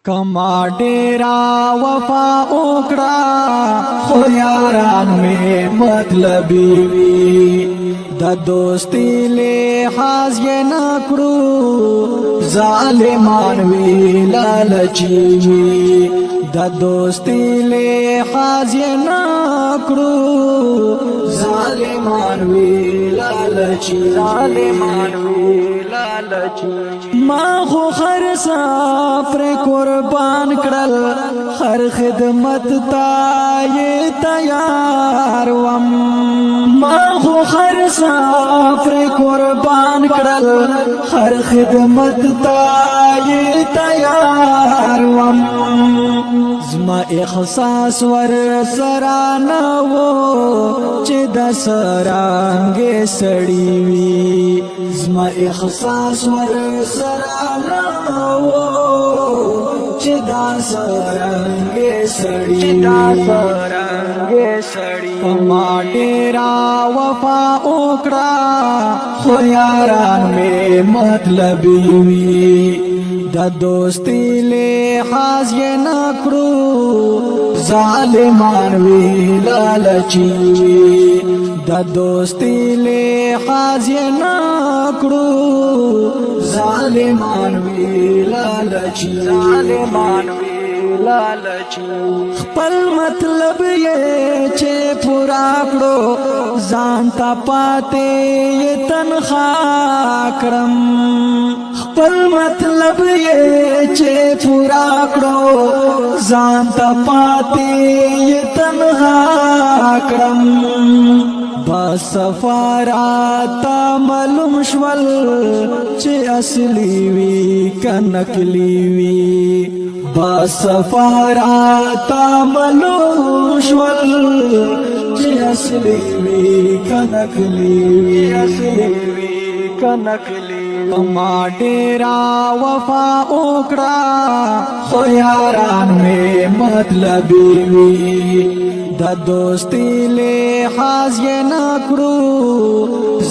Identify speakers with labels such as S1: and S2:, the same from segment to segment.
S1: कमा डेरा वफा ओकड़ा खो यारान में मतलबी वी द दोस्ती लिहाज ये न करू जालिमान वी लालची वी द दोस्ती लिहाज ये न करू जालिमान वी लालची जालिमान वी लालची माँ खो खरसा प्रे कुर्बान करल हर खिदमत ताये तैयार वम माँ खो खरसा प्रे कुर्बान करल हर खिदमत ताये तैयार वम ज़मा इख़सास वर सराना वो चिद सरांगे सड़ी वी ज़मा इख़सास वर सराना वो चिदा सरंगे सड़ी कमा डेरा वफा ओकड़ा खो यारान में मतलबी वी द दोस्ती लिहाज ये न करू जालिमान वी लालची वी द दोस्ती लिहाज ये न करू जालिमान वी लालची जालिमान वी लालची खपल मतलब ये चे पूरा करो जानता पाते ये तनखा करम खपल मतलब ये चे पूरा करो जानता पाते ये तनखा करम बसफाराता मालूम शवल चे असली वी का नकली वी बसफाराता मालूम शवल चे असली वी का नकली वी असली वी का नकली कमा डेरा वफा ओकड़ा खो यारान में मतलबी वी द दोस्ती लिहाज ये न करू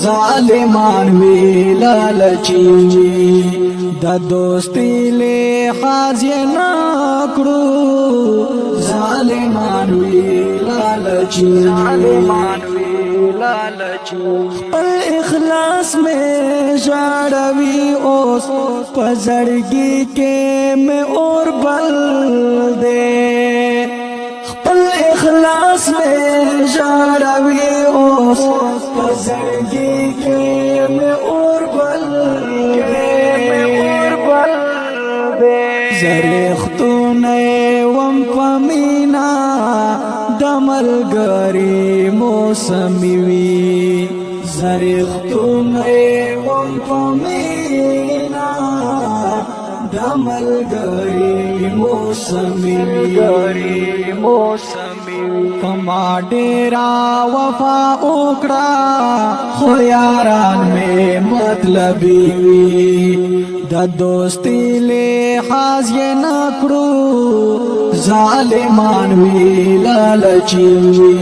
S1: जालिमान वी लालची वी द दोस्ती लिहाज ये न करू जालिमान वी लालची जालिमान वी लालची पर इखलास में जाड़वी ओस पजड़गी के में और बल दे इखलास में जाड़वी ओस पजड़गी के में और बल दे जरेख तू नए वम पमीना दमल गरी मौसमी वी जरेख तू नए वम पमीना दमल गरी मौसमी कमा डेरा वफा ओकड़ा खो यारान में मतलबी वी द दोस्ती लिहाज ये न करू जालिमान वी लालची वी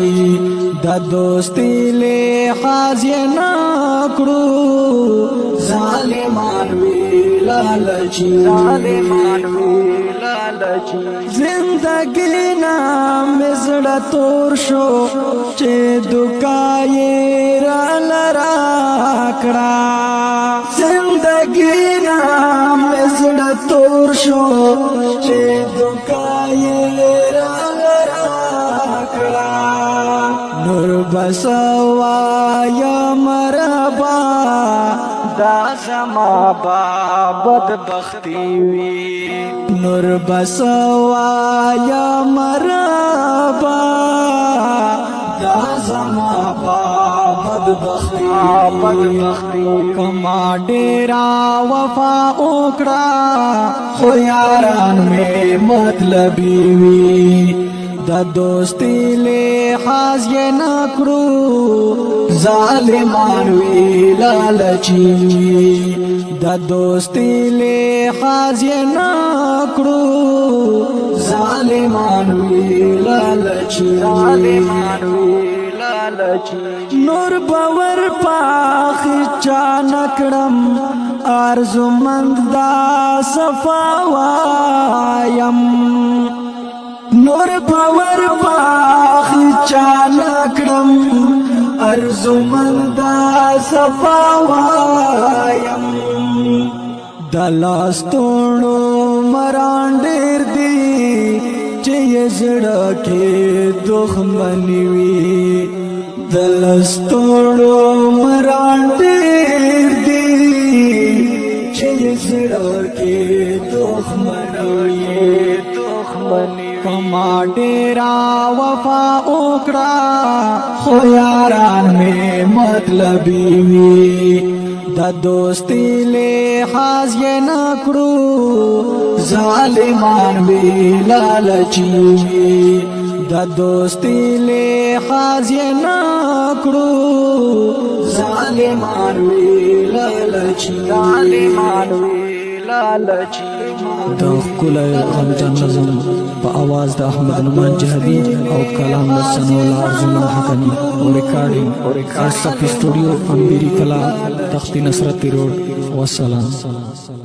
S1: द दोस्ती लिहाज ये न करू जालिमान वी लालची जालिमान वी जिंदगी नाम जड़ा तोर शो चे दुकाये लराकड़ा जिंदगी नाम जड़ा तोर शो चे दुकाये लराकड़ा नूर बसवा या मरबा दासमा बदबख्ती वी नूर बसवा या मरबा दासमा बदबख्ती कमा डेरा वफा ओकड़ा खो यारान में मतलबी वी द दोस्ती लिहाज ये न करू जालिमान वी लालची वी द दोस्ती लिहाज ये न करू जालिमान वी लालची जालिमान वी लालची नूर बवर पाख चानकड़म ارزمند دا صفاوایم نور پاور باخ چانکرم ارزمند دا صفاوایم دلاستونو مران ډیر دی چې زړه کې دښمني وي دلاستونو مران ډیر دی چې زړه کې دښمني کما ډیرا وفا وکړه خو یاران مې مطلبي وي دا دوستی لحاظ یہ نہ کرو ظالمان بھی لالچی دا دوستی لحاظ یہ نہ کرو ظالمان بھی لالچی دا خکل غمجان نظم پا آواز دا احمد نمان جہدی او کلام لسنو لارزمان حقنی او ریکارڈنگ خاصة في استوديو امبيري کلا تخت نصرت روड والسلام